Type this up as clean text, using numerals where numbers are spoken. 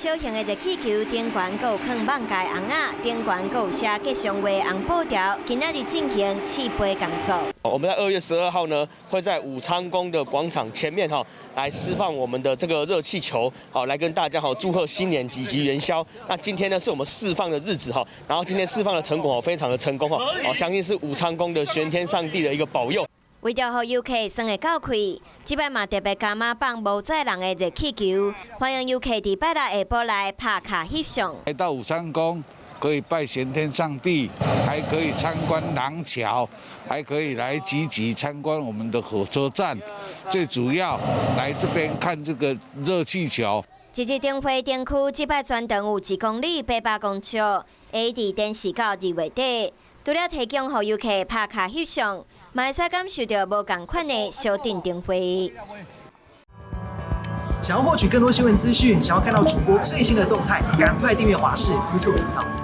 小型的热气球顶悬有放网界红仔，顶悬有写吉祥话红布条，今仔日进行试飞工作。我们在2月12号呢，会在武昌宫的广场前面来释放我们的这个热气球，来跟大家祝贺新年以及元宵。那今天呢是我们释放的日子然后今天释放的成果非常的成功相信是武昌宫的玄天上帝的一个保佑。为着让游客算会够开，这摆嘛特别加码放无载人的热气球，欢迎游客伫拜六下晡来拍卡翕相。来到武昌宫，可以拜玄天上帝，还可以参观廊桥，还可以来集集参观我们的火车站。最主要来这边看这个热气球。一日灯会灯区这摆全长有1公里800公尺，会伫展示到2月底。除了提供予游客拍卡翕相，嘛会使感受到无同款的小镇灯会。想要获取更多新闻资讯，想要看到主播最新的动态，赶快订阅华视 YouTube 频道。